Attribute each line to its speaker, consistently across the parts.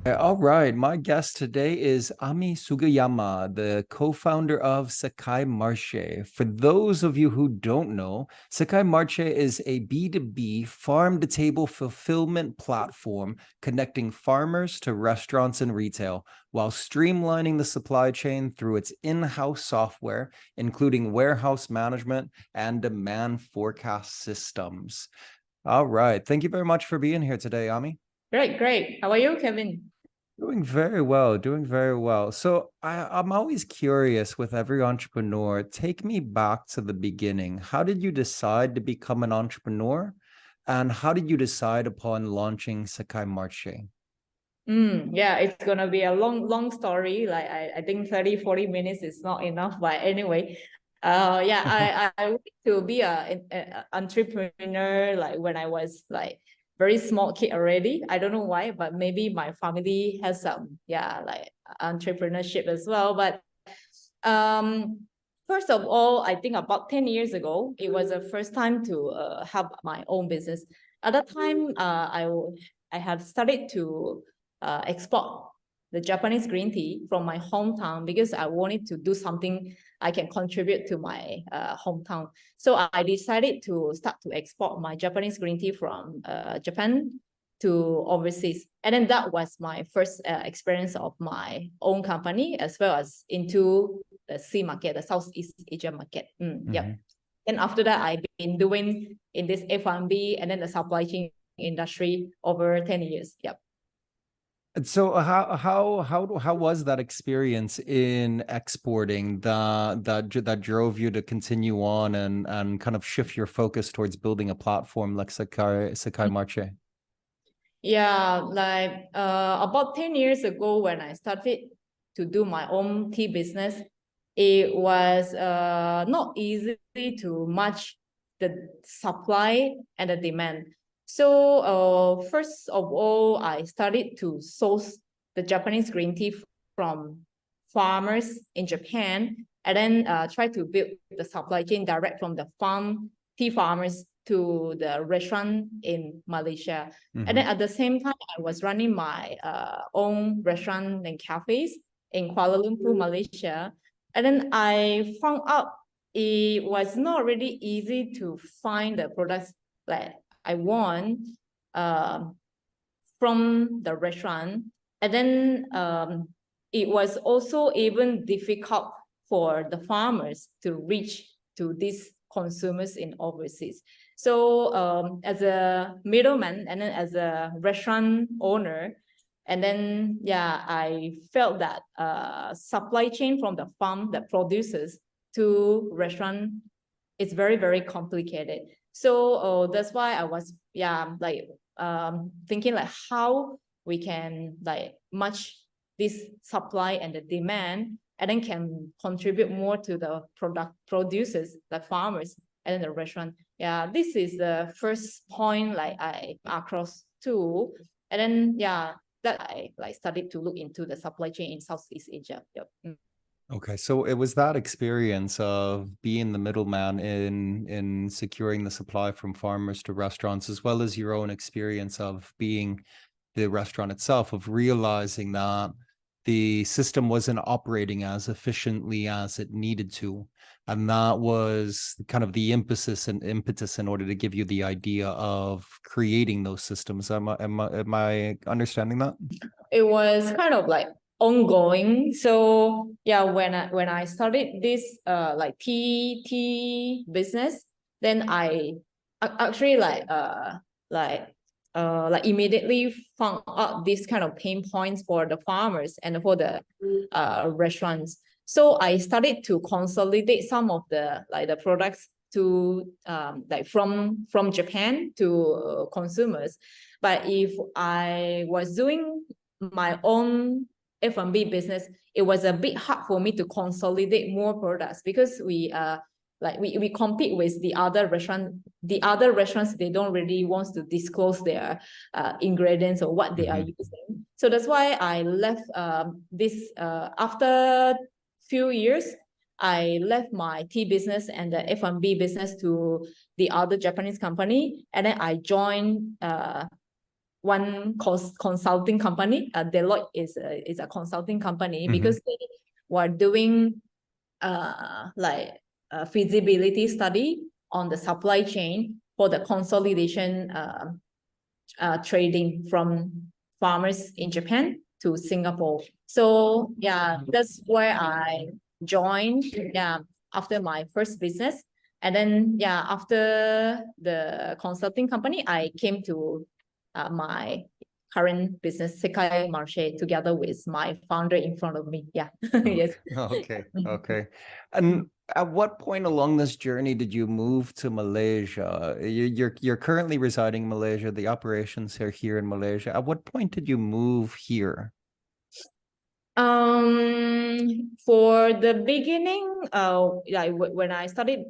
Speaker 1: All right, my guest today is Ami Sugiyama, the co-founder of Secai Marche. For those of you who don't know, Secai Marche is a B2B farm-to-table fulfillment platform connecting farmers to restaurants and retail while streamlining the supply chain through its in-house software, including warehouse management and demand forecast systems. All right, thank you very much for being here today, Ami.
Speaker 2: Great, great. How are you, Kevin?
Speaker 1: Doing very well, doing very well. So I'm always curious with every entrepreneur. Take me back to the beginning. How did you decide to become an entrepreneur? And how did you decide upon launching Secai Marche?
Speaker 2: Yeah, it's gonna be a long story. Like I think 30-40 minutes is not enough. But anyway, I wanted to be a entrepreneur like when I was like very small kid already. I don't know why, but maybe my family has some like entrepreneurship as well. But um first of all, I think about 10 years ago, it was the first time to have my own business. At that time, I had started to export the Japanese green tea from my hometown because I wanted to do something I can contribute to my hometown. So I decided to start to export my Japanese green tea from Japan to overseas. And then that was my first experience of my own company, as well as into the C market, the Southeast Asia market. Yep. And after that, I've been doing in this F&B and then the supply chain industry over 10 years. Yep.
Speaker 1: And so how was that experience in exporting that drove you to continue on and kind of shift your focus towards building a platform like Secai Marche?
Speaker 2: Yeah, like about 10 years ago when I started to do my own tea business, it was not easy to match the supply and the demand. So first of all, I started to source the Japanese green tea from farmers in Japan, and then try to build the supply chain direct from the farm tea farmers to the restaurant in Malaysia. And then at the same time, I was running my own restaurant and cafes in Kuala Lumpur, Malaysia. And then I found out it was not really easy to find the products that I want from the restaurant. And then it was also even difficult for the farmers to reach to these consumers in overseas. So as a middleman and then as a restaurant owner, and then I felt that supply chain from the farm that produces to restaurant is very complicated. So that's why I was thinking like how we can like match this supply and the demand, and then can contribute more to the product producers, the farmers, and then the restaurant. Yeah, this is the first point like I across to, and then that I like started to look into the supply chain in Southeast Asia. Yep.
Speaker 1: Okay, so it was that experience of being the middleman in securing the supply from farmers to restaurants, as well as your own experience of being the restaurant itself, of realizing that the system wasn't operating as efficiently as it needed to. And that was kind of the impetus in order to give you the idea of creating those systems. Am I understanding that?
Speaker 2: It was kind of like ongoing. So when I started this like tea business, then I actually like immediately found out these kind of pain points for the farmers and for the restaurants. So I started to consolidate some of the like the products to like from Japan to consumers. But if I was doing my own F&B business, it was a bit hard for me to consolidate more products because we compete with the other restaurants. The other restaurants, they don't really want to disclose their ingredients or what they are using. So that's why I left this after few years. I left my tea business and the F&B business to the other Japanese company, and then I joined one consulting company. Deloitte is a consulting company because they were doing like a feasibility study on the supply chain for the consolidation trading from farmers in Japan to Singapore. So yeah, that's where I joined after my first business. And then after the consulting company, I came to my current business, Secai Marche, together with my founder in front of me. Yeah. Yes.
Speaker 1: Okay. And at what point along this journey did you move to Malaysia? You're currently residing in Malaysia. The operations are here in Malaysia. At what point did you move here?
Speaker 2: For the beginning, like when I started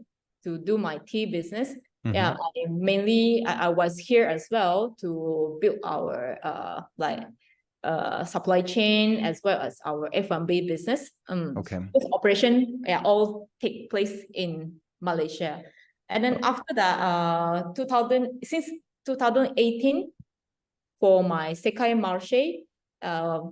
Speaker 2: to do my tea business, I was here as well to build our supply chain as well as our F&B business. This operation all take place in Malaysia. And then after that, since 2018, for my Secai Marche,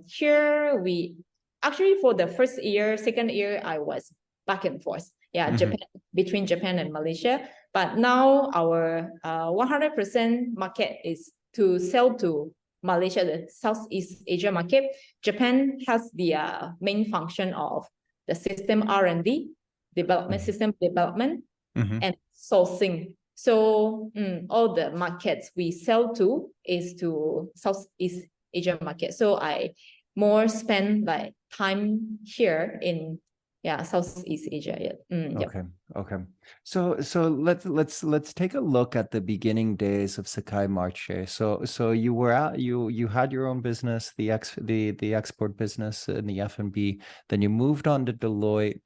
Speaker 2: here we actually for the first year, second year, I was back and forth. Japan, between Japan and Malaysia. But now our 100% market is to sell to Malaysia, the Southeast Asia market. Japan has the main function of the system R&D, system development, and sourcing. So all the markets we sell to is to Southeast Asia market. So I more spend like time here in Southeast Asia.
Speaker 1: Okay. So let's take a look at the beginning days of Secai Marche. So you were out, you had your own business, the export business and the F&B. Then you moved on to Deloitte.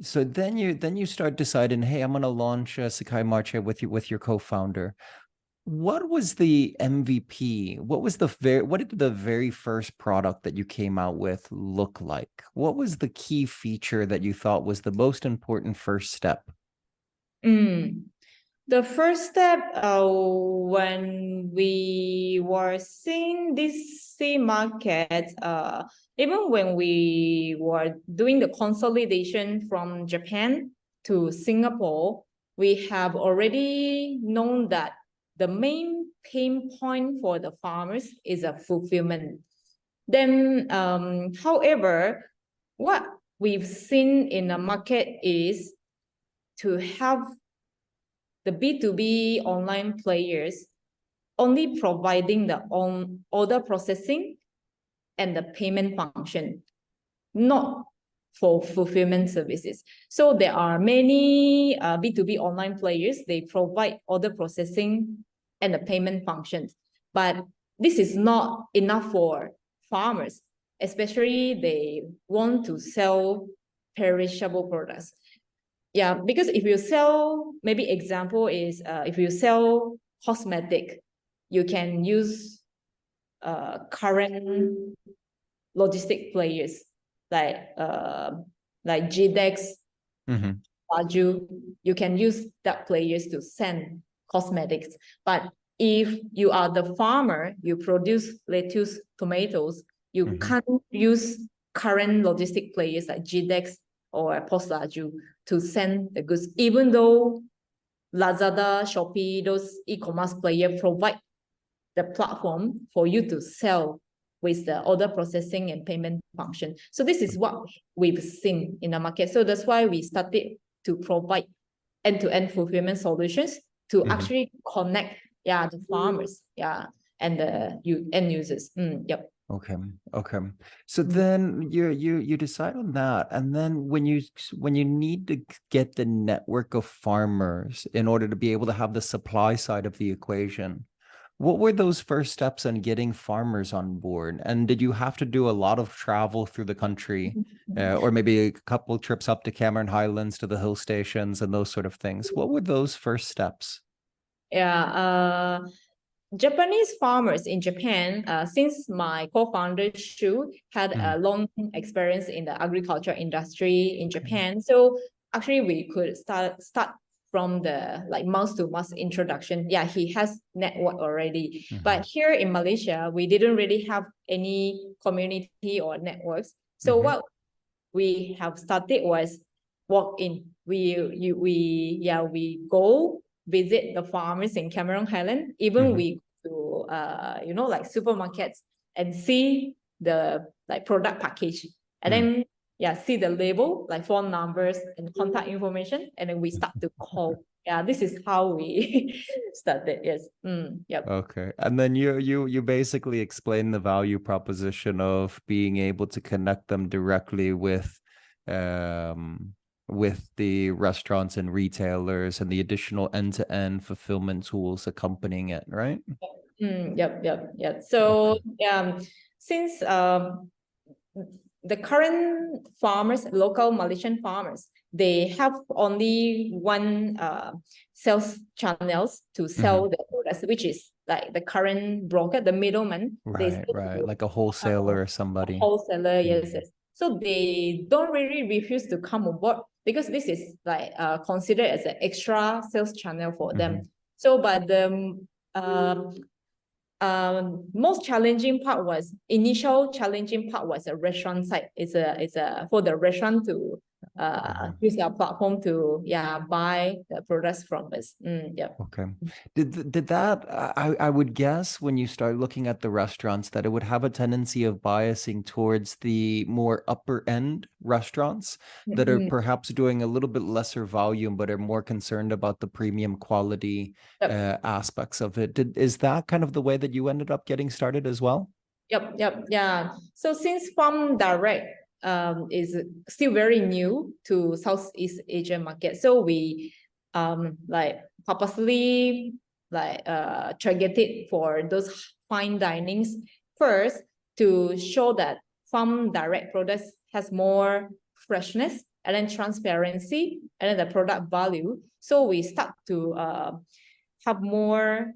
Speaker 1: So then you start deciding, hey, I'm going to launch Secai Marche with your co-founder. What was the MVP? What did the very first product that you came out with look like? What was the key feature that you thought was the most important first step?
Speaker 2: The first step, when we were seeing this market, even when we were doing the consolidation from Japan to Singapore, we have already known that the main pain point for the farmers is a fulfillment. Then, however, what we've seen in the market is to have the B2B online players only providing the order processing and the payment function, not for fulfillment services. So there are many B2B online players, they provide order processing and the payment functions. But this is not enough for farmers, especially they want to sell perishable products. Because if you sell, maybe example is if you sell cosmetic, you can use current logistic players like GDEX, Baju. You can use that players to send cosmetics. But if you are the farmer, you produce lettuce, tomatoes, you can't use current logistic players like GDEX or Postlaju to send the goods, even though Lazada, Shopee, those e-commerce players provide the platform for you to sell with the order processing and payment function. So this is what we've seen in the market. So that's why we started to provide end-to-end fulfillment solutions to actually connect the farmers and the end users.
Speaker 1: Okay. So then you decide on that, and then when you need to get the network of farmers in order to be able to have the supply side of the equation, what were those first steps on getting farmers on board? And did you have to do a lot of travel through the country, or maybe a couple of trips up to Cameron Highlands to the hill stations and those sort of things? What were those first steps?
Speaker 2: Japanese farmers in Japan, since my co-founder Shu had a long experience in the agriculture industry in Japan, so actually we could start from the like mouse to mouse introduction. Yeah, he has network already.
Speaker 1: Mhm.
Speaker 2: But here in Malaysia, we didn't really have any community or networks. So
Speaker 1: Mhm.
Speaker 2: what we have started was walk in. We go visit the farmers in Cameron Highland. Even
Speaker 1: Mhm.
Speaker 2: we go to like supermarkets and see the like product package, and then see the label, like phone numbers and contact information, and then we start to call. Yeah, this is how we started. Yes. Yep.
Speaker 1: Okay. And then you basically explain the value proposition of being able to connect them directly with the restaurants and retailers and the additional end-to-end fulfillment tools accompanying it, right?
Speaker 2: Yep. So since the current farmers, local Malaysian farmers, they have only one sales channels to sell the products, which is like the current broker, the middleman.
Speaker 1: Right, like a wholesaler or somebody.
Speaker 2: Wholesaler, yes. So they don't really refuse to come on board because this is like considered as an extra sales channel for them. So, but the most challenging part was a restaurant side. It's a for the restaurant to use our platform to buy the products from us.
Speaker 1: Okay. Did that I would guess when you start looking at the restaurants that it would have a tendency of biasing towards the more upper end restaurants that are perhaps doing a little bit lesser volume but are more concerned about the premium quality aspects of it. Is that kind of the way that you ended up getting started as well?
Speaker 2: Yep. Yeah. So since Farm Direct is still very new to Southeast Asian market, so we like purposely like targeted for those fine dinings first to show that Farm Direct products has more freshness and then transparency and then the product value. So we start to have more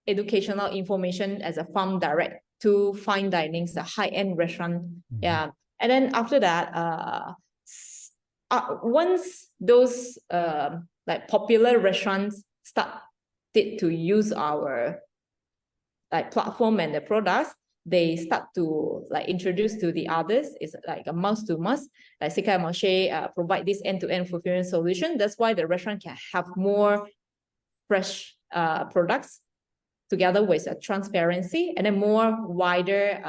Speaker 2: educational information as a Farm Direct to fine dinings, the high-end restaurant. Yeah. And then after that, once those like popular restaurants started to use our like platform and the products, they start to like introduce to the others. It's like a mouse to mouse. Like Secai Marche provide this end-to-end fulfillment solution. That's why the restaurant can have more fresh products together with a transparency and a more wider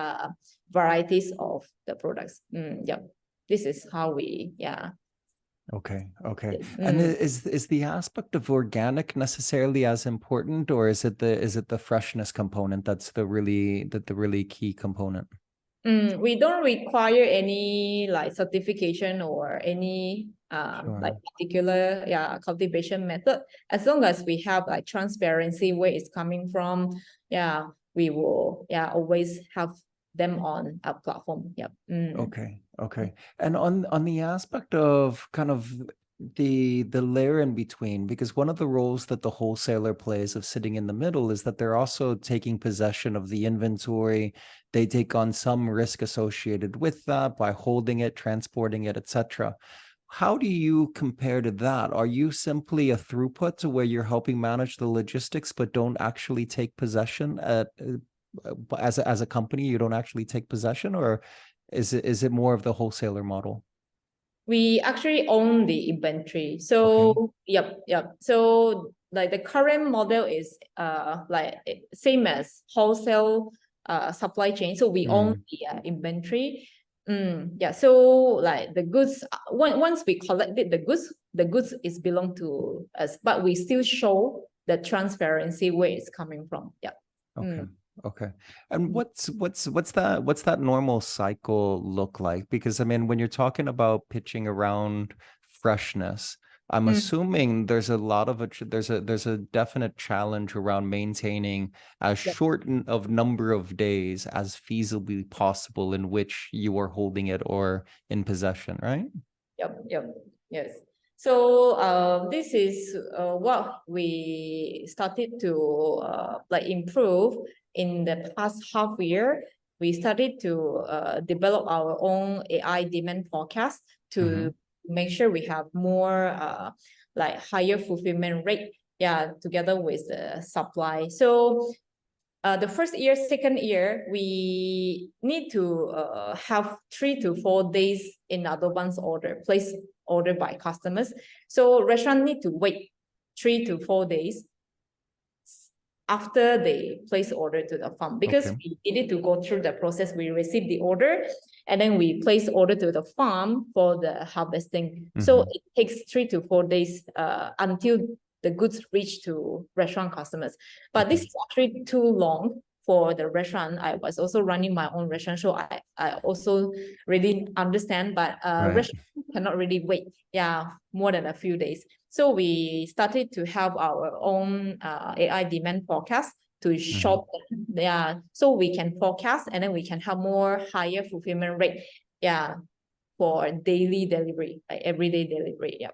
Speaker 2: varieties of the products. This is how we
Speaker 1: Okay. And is the aspect of organic necessarily as important, or is it the freshness component that's the really key component?
Speaker 2: We don't require any like certification or any like particular cultivation method. As long as we have like transparency where it's coming from, we will always have them on our platform.
Speaker 1: Okay. And on the aspect of kind of the layer in between, because one of the roles that the wholesaler plays of sitting in the middle is that they're also taking possession of the inventory. They take on some risk associated with that by holding it, transporting it, etc. How do you compare to that? Are you simply a throughput to where you're helping manage the logistics but don't actually take possession as a company? You don't actually take possession, or is it more of the wholesaler model?
Speaker 2: We actually own the inventory. So yep. So like the current model is like same as wholesale supply chain. So we own the inventory. So like the goods, once we collected the goods is belong to us, but we still show the transparency where it's coming from.
Speaker 1: Okay. And what's that normal cycle look like? Because I mean, when you're talking about pitching around freshness, I'm assuming there's a lot of there's a definite challenge around maintaining as short of number of days as feasibly possible in which you are holding it or in possession, right?
Speaker 2: Yes. So this is what we started to like improve in the past half year. We started to develop our own AI demand forecast to make sure we have more like higher fulfillment rate, yeah, together with the supply. So the first year, second year, we need to have 3 to 4 days in advance order, place order by customers. So restaurant need to wait 3 to 4 days after they place order to the farm, because we needed to go through the process. We receive the order and then we place order to the farm for the harvesting. So it takes 3 to 4 days until the goods reach to restaurant customers. But this is actually too long for the restaurant. I was also running my own restaurant, so I also really understand, but restaurant cannot really wait, more than a few days. So we started to have our own AI demand forecast to shop, so we can forecast and then we can have more higher fulfillment rate, for daily delivery, like everyday delivery.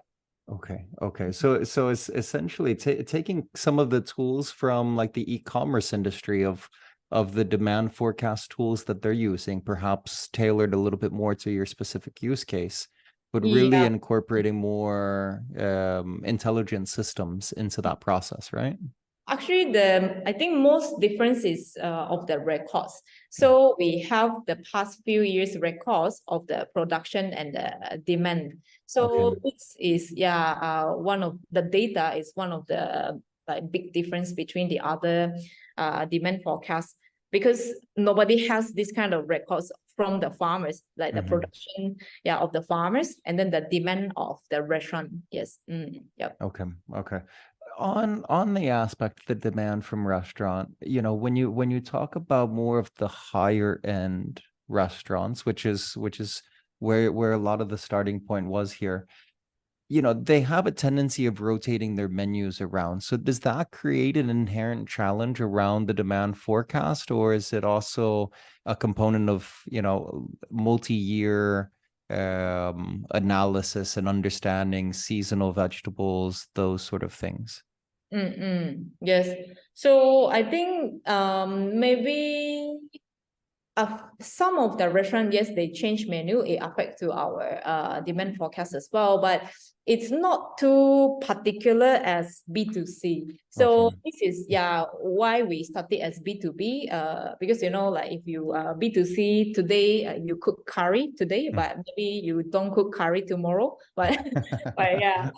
Speaker 1: Okay. So it's essentially taking some of the tools from like the e-commerce industry of the demand forecast tools that they're using, perhaps tailored a little bit more to your specific use case, but really incorporating more intelligent systems into that process, right?
Speaker 2: Actually, I think most difference is of the records. So we have the past few years records of the production and the demand. So this is one of the data is one of the big difference between the other demand forecasts, because nobody has this kind of records from the farmers, like the production of the farmers and then the demand of the restaurant.
Speaker 1: Okay. On the aspect of the demand from restaurant, when you talk about more of the higher end restaurants, which is where a lot of the starting point was here, they have a tendency of rotating their menus around. So does that create an inherent challenge around the demand forecast, or is it also a component of, multi-year analysis and understanding seasonal vegetables, those sort of things?
Speaker 2: Yes. So I think maybe some of the restaurant, yes, they change menu. It affects to our demand forecast as well, but it's not too particular as B2C. So this is why we started as B2B. Because like if you B2C today, you cook curry today, but maybe you don't cook curry tomorrow. But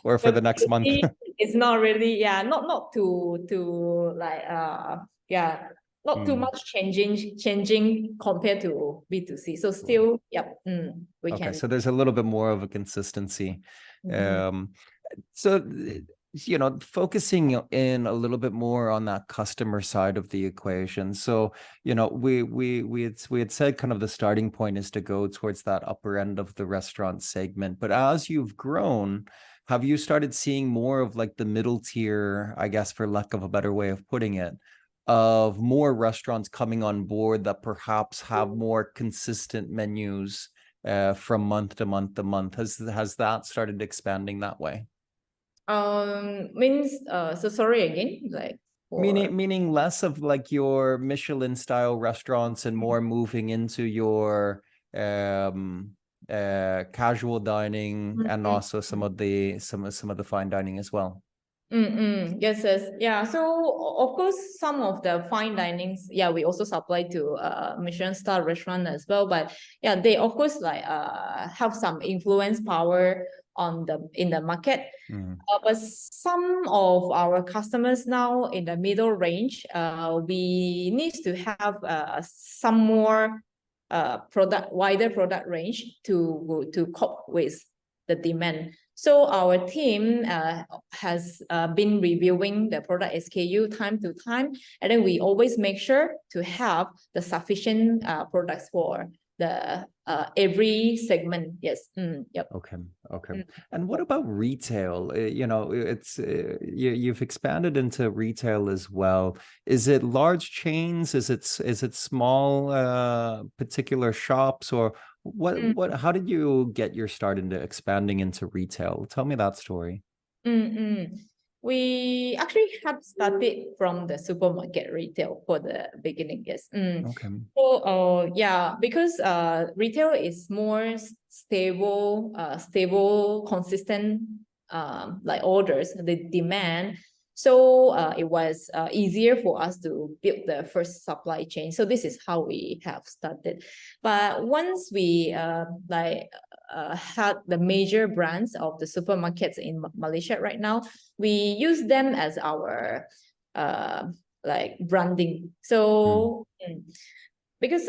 Speaker 1: or for the next month.
Speaker 2: It's not really not to like not too much changing compared to B2C. So still, we can.
Speaker 1: So there's a little bit more of a consistency. So, focusing in a little bit more on that customer side of the equation. So, we had said kind of the starting point is to go towards that upper end of the restaurant segment. But as you've grown, have you started seeing more of like the middle tier, I guess, for lack of a better way of putting it, of more restaurants coming on board that perhaps have more consistent menus from month to month to month? Has that started expanding that way?
Speaker 2: Means so sorry again, like
Speaker 1: meaning less of like your Michelin style restaurants and more moving into your casual dining and also some of the fine dining as well.
Speaker 2: Yes. So of course, some of the fine dinings, we also supply to Michelin star restaurant as well. But they of course like have some influence power in the market. But some of our customers now in the middle range, we need to have some more wider product range to cope with the demand. So our team has been reviewing the product SKU time to time, and then we always make sure to have the sufficient products for the every segment. Yes.
Speaker 1: Okay. And what about retail? It's you've expanded into retail as well. Is it large chains? Is it small particular shops, or what how did you get your start into expanding into retail? Tell me that story.
Speaker 2: We actually have started from the supermarket retail for the beginning. Yes.
Speaker 1: Okay.
Speaker 2: So because retail is more stable, consistent like orders, the demand. So it was easier for us to build the first supply chain. So this is how we have started. But once we had the major brands of the supermarkets in Malaysia right now, we use them as our like branding. So because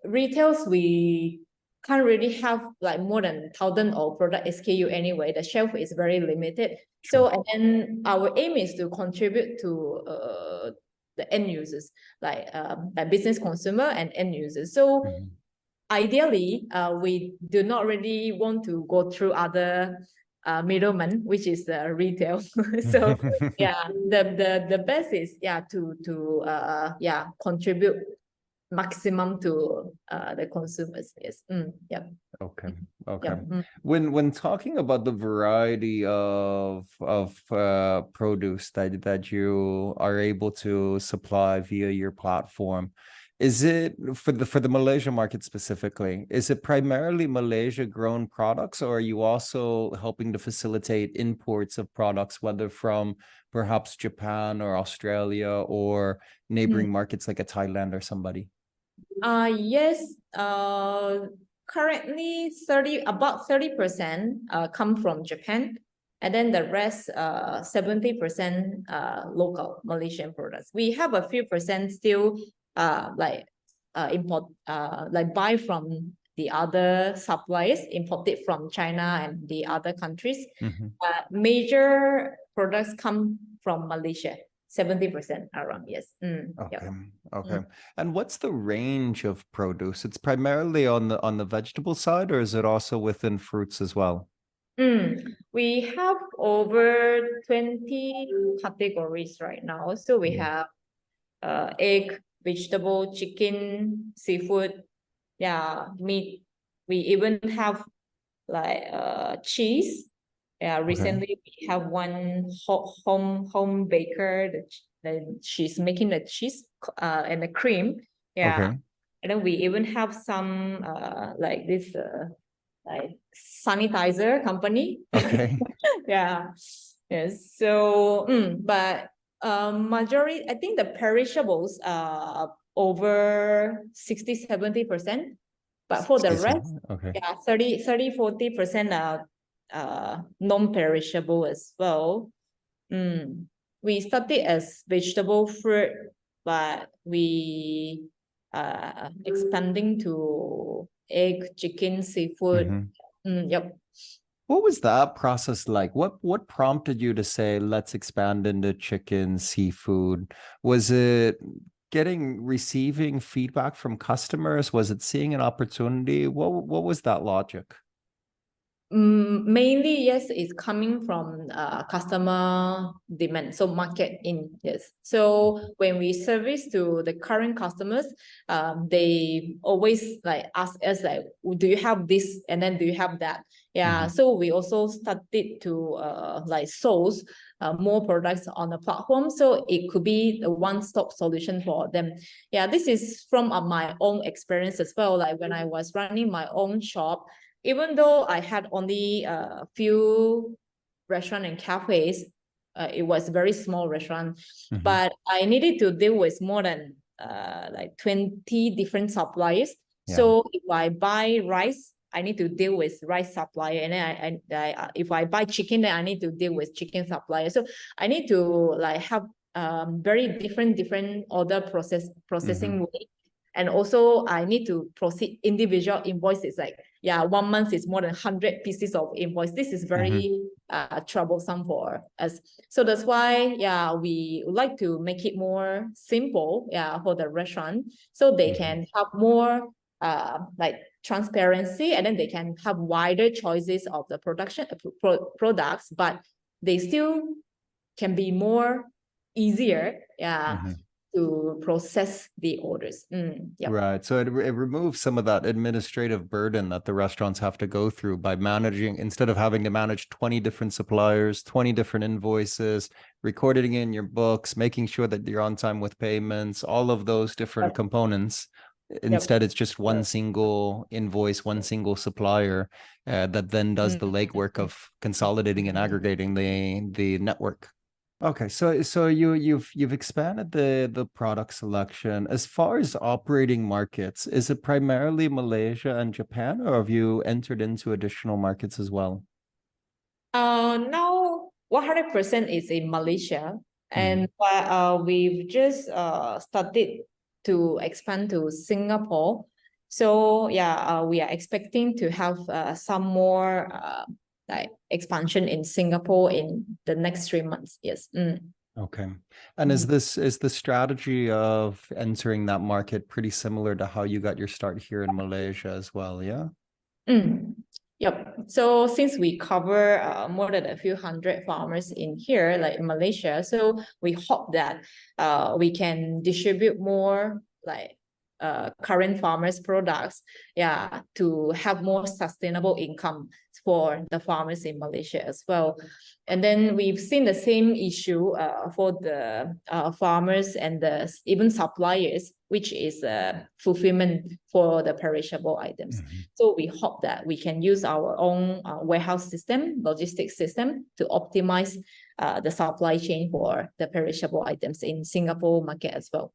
Speaker 2: retails, we can't really have like more than 1,000 of product SKU anyway. The shelf is very limited. So, and then our aim is to contribute to the end users, like business consumer and end users. So ideally, we do not really want to go through other middlemen, which is retail. So yeah, the best is to contribute maximum to the consumers. Yes. Yep.
Speaker 1: Okay. Okay.
Speaker 2: Yep.
Speaker 1: When talking about the variety of produce that you are able to supply via your platform, is it for the Malaysia market specifically? Is it primarily Malaysia grown products, or are you also helping to facilitate imports of products, whether from perhaps Japan or Australia or neighboring markets like a Thailand or somebody?
Speaker 2: Yes. Currently about 30% come from Japan, and then the rest 70% local Malaysian products. We have a few percent still import like buy from the other suppliers, imported from China and the other countries. Major products come from Malaysia. 70% around, yes.
Speaker 1: Okay.
Speaker 2: Yep.
Speaker 1: Okay. And what's the range of produce? It's primarily on the vegetable side, or is it also within fruits as well?
Speaker 2: We have over 20 categories right now. So we have egg, vegetable, chicken, seafood, meat. We even have like cheese. Recently we have one home baker that she's making the cheese and the cream.
Speaker 1: Okay.
Speaker 2: And then we even have some like this like sanitizer company.
Speaker 1: Okay.
Speaker 2: Yes. So but majority, I think the perishables are over 60-70%. But for the rest, 30-40% are non-perishable as well. We started as vegetable, fruit, but we expanding to egg, chicken, seafood. Yep.
Speaker 1: What was that process like? What prompted you to say, let's expand into chicken, seafood? Was it receiving feedback from customers? Was it seeing an opportunity? What was that logic?
Speaker 2: Mainly, yes, it's coming from customer demand, so market in, yes. So when we service to the current customers, they always like ask us like, do you have this, and then do you have that? So we also started to like source more products on the platform, so it could be a one-stop solution for them. This is from my own experience as well. Like when I was running my own shop, even though I had only a few restaurants and cafes, it was a very small restaurant, but I needed to deal with more than like 20 different suppliers. So if I buy rice, I need to deal with rice supplier, and then if I buy chicken, then I need to deal with chicken supplier. So I need to like have very different order processing way. And also I need to proceed individual invoices, like 1 month is more than 100 pieces of invoice. This is very troublesome for us. So that's why we would like to make it more simple for the restaurant, so they can have more like transparency, and then they can have wider choices of the production products, but they still can be more easier to process the orders.
Speaker 1: Right. So it removes some of that administrative burden that the restaurants have to go through by managing, instead of having to manage 20 different suppliers, 20 different invoices, recording in your books, making sure that you're on time with payments, all of those different components. Instead, it's just one single invoice, one single supplier that then does the legwork of consolidating and aggregating the network. Okay, so you've expanded the product selection. As far as operating markets, is it primarily Malaysia and Japan, or have you entered into additional markets as well?
Speaker 2: Now 100% is in Malaysia, and we've just started to expand to Singapore. So yeah, we are expecting to have some more like expansion in Singapore in the next 3 months. Yes.
Speaker 1: Okay. And is the strategy of entering that market pretty similar to how you got your start here in Malaysia as well? Yeah.
Speaker 2: Yep. So since we cover more than a few hundred farmers in here, like in Malaysia, so we hope that we can distribute more like current farmers' products, yeah, to have more sustainable income for the farmers in Malaysia as well. And then we've seen the same issue for the farmers and the even suppliers, which is fulfillment for the perishable items. So we hope that we can use our own warehouse system, logistics system, to optimize the supply chain for the perishable items in Singapore market as well.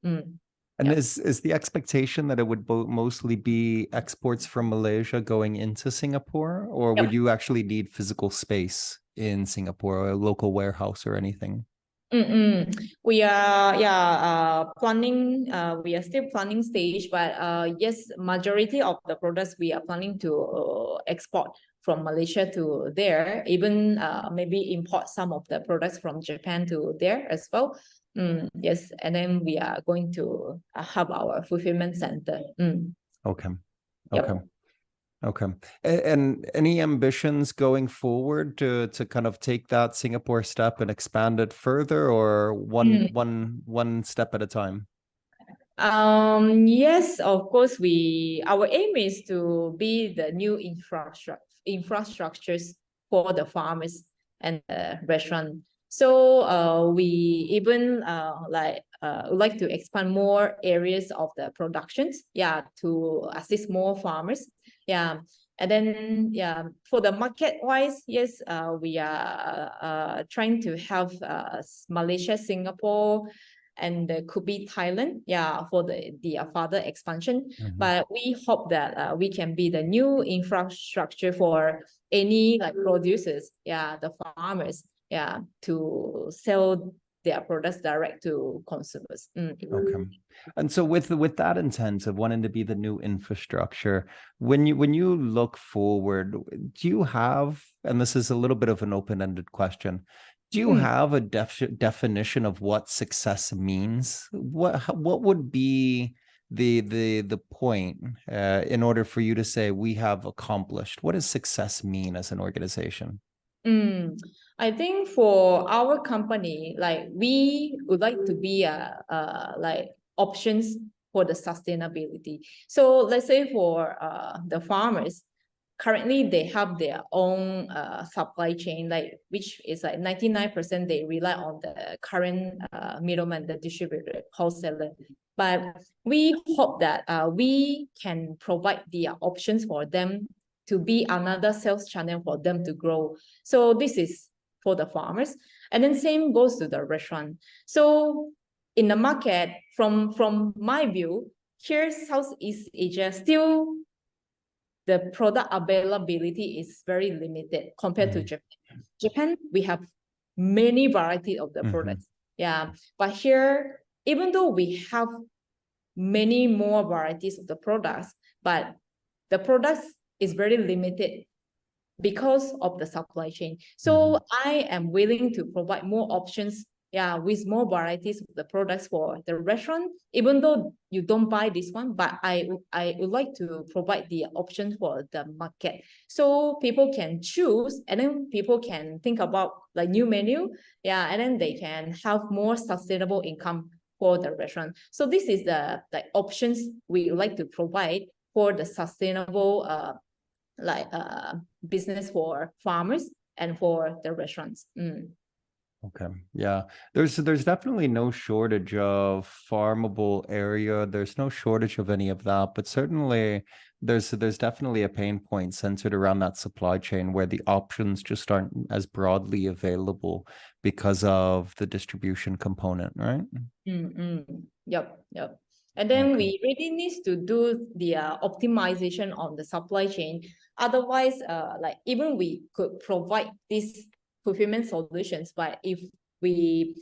Speaker 1: And is the expectation that it would mostly be exports from Malaysia going into Singapore, or would you actually need physical space in Singapore, or a local warehouse or anything?
Speaker 2: We are planning. We are still planning stage, but yes, majority of the products we are planning to export from Malaysia to there. Even maybe import some of the products from Japan to there as well. Yes, and then we are going to have our fulfillment center.
Speaker 1: Okay. Okay. And any ambitions going forward to kind of take that Singapore step and expand it further, or one step at a time?
Speaker 2: Yes, of course, our aim is to be the new infrastructures for the farmers and the restaurant. So we even would like to expand more areas of the productions, yeah, to assist more farmers. Yeah. And then, yeah, for the market wise, yes, we are trying to have Malaysia, Singapore, and could be Thailand, yeah, for the further expansion. But we hope that we can be the new infrastructure for any like producers, yeah, the farmers, yeah, to sell their products direct to consumers.
Speaker 1: Okay. And so with that intent of wanting to be the new infrastructure, when you look forward, do you have, and this is a little bit of an open-ended question, do you have a definition of what success means? What would be the point in order for you to say we have accomplished? What does success mean as an organization?
Speaker 2: I think for our company, like we would like to be like options for the sustainability. So let's say for the farmers, currently they have their own supply chain, like which is like 99% they rely on the current middleman, the distributor, wholesaler. But we hope that we can provide the options for them to be another sales channel for them to grow. So this is for the farmers. And then same goes to the restaurant. So in the market, from my view, here Southeast Asia, still the product availability is very limited compared to Japan. Japan, we have many variety of the products. Yeah. But here, even though we have many more varieties of the products, but the products is very limited because of the supply chain. So I am willing to provide more options, yeah, with more varieties of the products for the restaurant, even though you don't buy this one, but I would like to provide the option for the market. So people can choose, and then people can think about like new menu, yeah, and then they can have more sustainable income for the restaurant. So this is the options we would like to provide for the sustainable business for farmers and for the restaurants.
Speaker 1: Okay. Yeah. There's definitely no shortage of farmable area. There's no shortage of any of that, but certainly there's definitely a pain point centered around that supply chain where the options just aren't as broadly available because of the distribution component, right?
Speaker 2: Yep, yep. And then
Speaker 1: Okay.
Speaker 2: we really need to do the optimization on the supply chain. Otherwise, like even we could provide these fulfillment solutions, but if we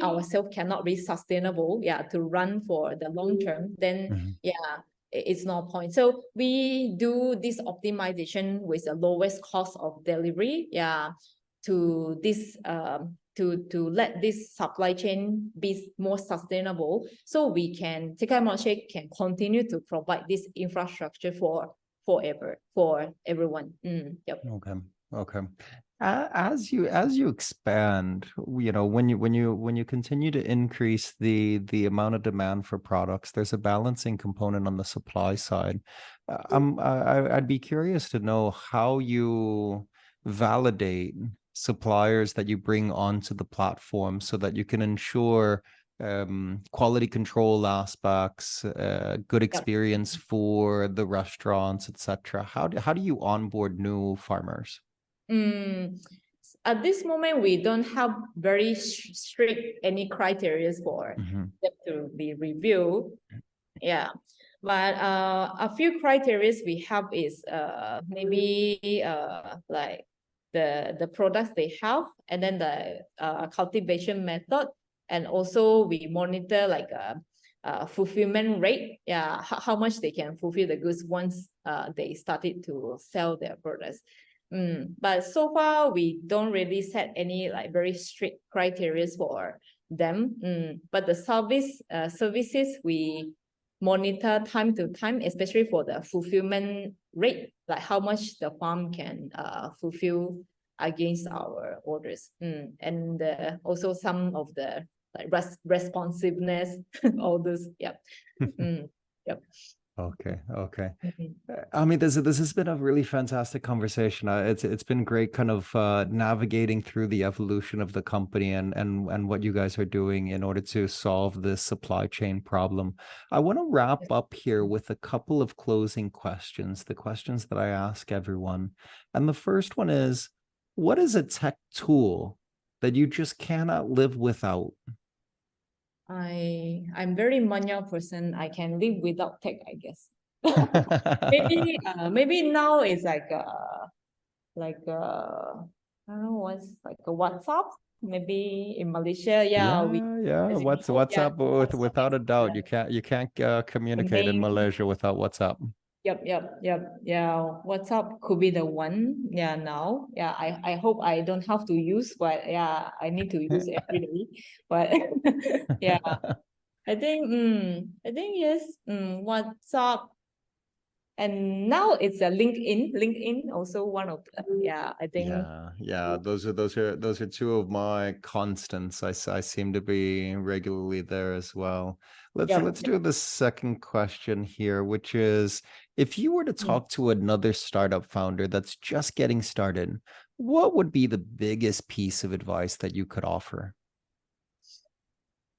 Speaker 2: ourselves cannot be sustainable, to run for the long term, then
Speaker 1: Mhm.
Speaker 2: it's no point. So we do this optimization with the lowest cost of delivery, to this to let this supply chain be more sustainable, so we can Secai Marche can continue to provide this infrastructure for forever for everyone. Yep.
Speaker 1: Okay. Okay. As you expand, when you continue to increase the amount of demand for products, there's a balancing component on the supply side. I'd be curious to know how you validate suppliers that you bring onto the platform so that you can ensure quality control aspects, good experience for the restaurants, etc. How do you onboard new farmers?
Speaker 2: At this moment, we don't have very strict any criteria for
Speaker 1: Mhm.
Speaker 2: them to be reviewed. Yeah, but a few criteria we have is maybe like the products they have, and then the cultivation method, and also we monitor like fulfillment rate. Yeah, how much they can fulfill the goods once they started to sell their products. But so far we don't really set any like very strict criteria for them. But the services we monitor time to time, especially for the fulfillment rate, like how much the farm can fulfill against our orders. And also some of the like responsiveness, all those. Yep. Yep.
Speaker 1: Okay, okay.
Speaker 2: Mhm.
Speaker 1: I mean, this has been a really fantastic conversation. It's been great, kind of navigating through the evolution of the company and what you guys are doing in order to solve this supply chain problem. I want to wrap up here with a couple of closing questions, the questions that I ask everyone. And the first one is, what is a tech tool that you just cannot live without?
Speaker 2: I'm very manual person. I can live without tech, I guess. Maybe now it's I don't know, what's like a WhatsApp. Maybe in Malaysia,
Speaker 1: Yeah.
Speaker 2: as you
Speaker 1: What's
Speaker 2: know,
Speaker 1: WhatsApp
Speaker 2: WhatsApp
Speaker 1: without
Speaker 2: is
Speaker 1: a doubt. You can't
Speaker 2: the
Speaker 1: communicate in
Speaker 2: main.
Speaker 1: Malaysia without WhatsApp.
Speaker 2: Yep. Yeah, WhatsApp could be the one. Yeah, now. Yeah, I hope I don't have to use, but yeah, I need to use every day. But yeah, I think yes. WhatsApp, and now it's a LinkedIn. LinkedIn also one of the, I think.
Speaker 1: Yeah. Those are two of my constants. I seem to be regularly there as well. Let's
Speaker 2: Yep.
Speaker 1: do the second question here, which is, if you were to talk to another startup founder that's just getting started, what would be the biggest piece of advice that you could offer?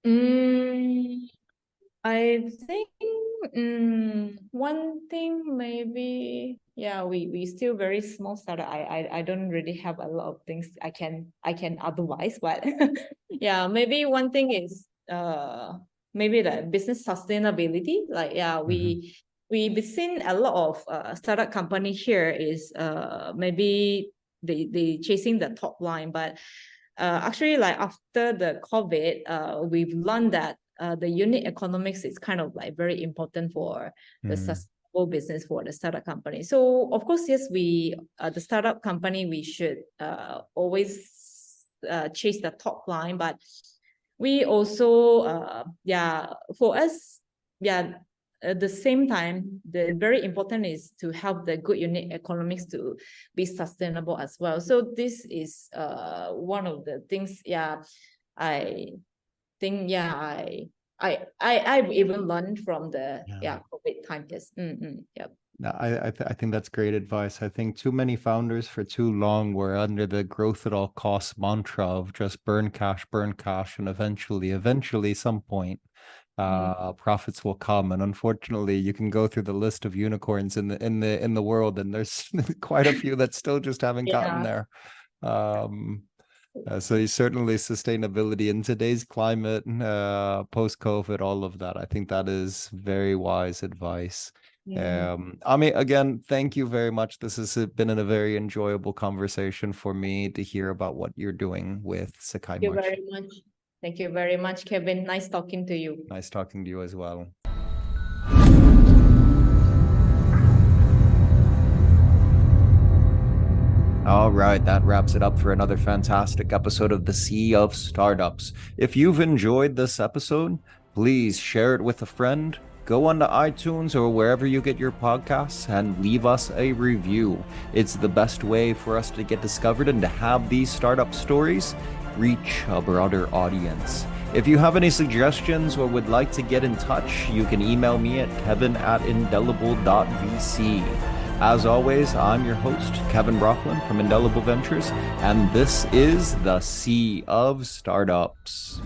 Speaker 2: Mm, I think one thing maybe, we still very small startup. I don't really have a lot of things I can advise, but yeah, maybe one thing is maybe the business sustainability. Like
Speaker 1: Mhm.
Speaker 2: we've seen a lot of startup company here is maybe they chasing the top line, but actually, like after the COVID, we've learned that the unit economics is kind of like very important for the
Speaker 1: Mm.
Speaker 2: sustainable business for the startup company. So of course, yes, we the startup company, we should always chase the top line, but we also for us, at the same time, the very important is to have the good unit economics to be sustainable as well. So this is one of the things. I think I've even learned from the
Speaker 1: Yeah.
Speaker 2: COVID time. Yes. Yep.
Speaker 1: I think that's great advice. I think too many founders for too long were under the growth at all costs mantra of just burn cash, and eventually some point profits will come. And unfortunately, you can go through the list of unicorns in the world, and there's quite a few that still just haven't gotten there. So certainly sustainability in today's climate, post-COVID, all of that. I think that is very wise advice. Ami, again, thank you very much. This has been a very enjoyable conversation for me to hear about what you're doing with Secai Marche.
Speaker 2: Thank you very much. Thank you very much, Kevin. Nice talking to you.
Speaker 1: Nice talking to you as well. All right, that wraps it up for another fantastic episode of the Sea of Startups. If you've enjoyed this episode, please share it with a friend. Go onto iTunes or wherever you get your podcasts and leave us a review. It's the best way for us to get discovered and to have these startup stories reach a broader audience. If you have any suggestions or would like to get in touch, you can email me at kevin@indelible.vc. As always, I'm your host, Kevin Brocklin from Indelible Ventures, and this is the Sea of Startups.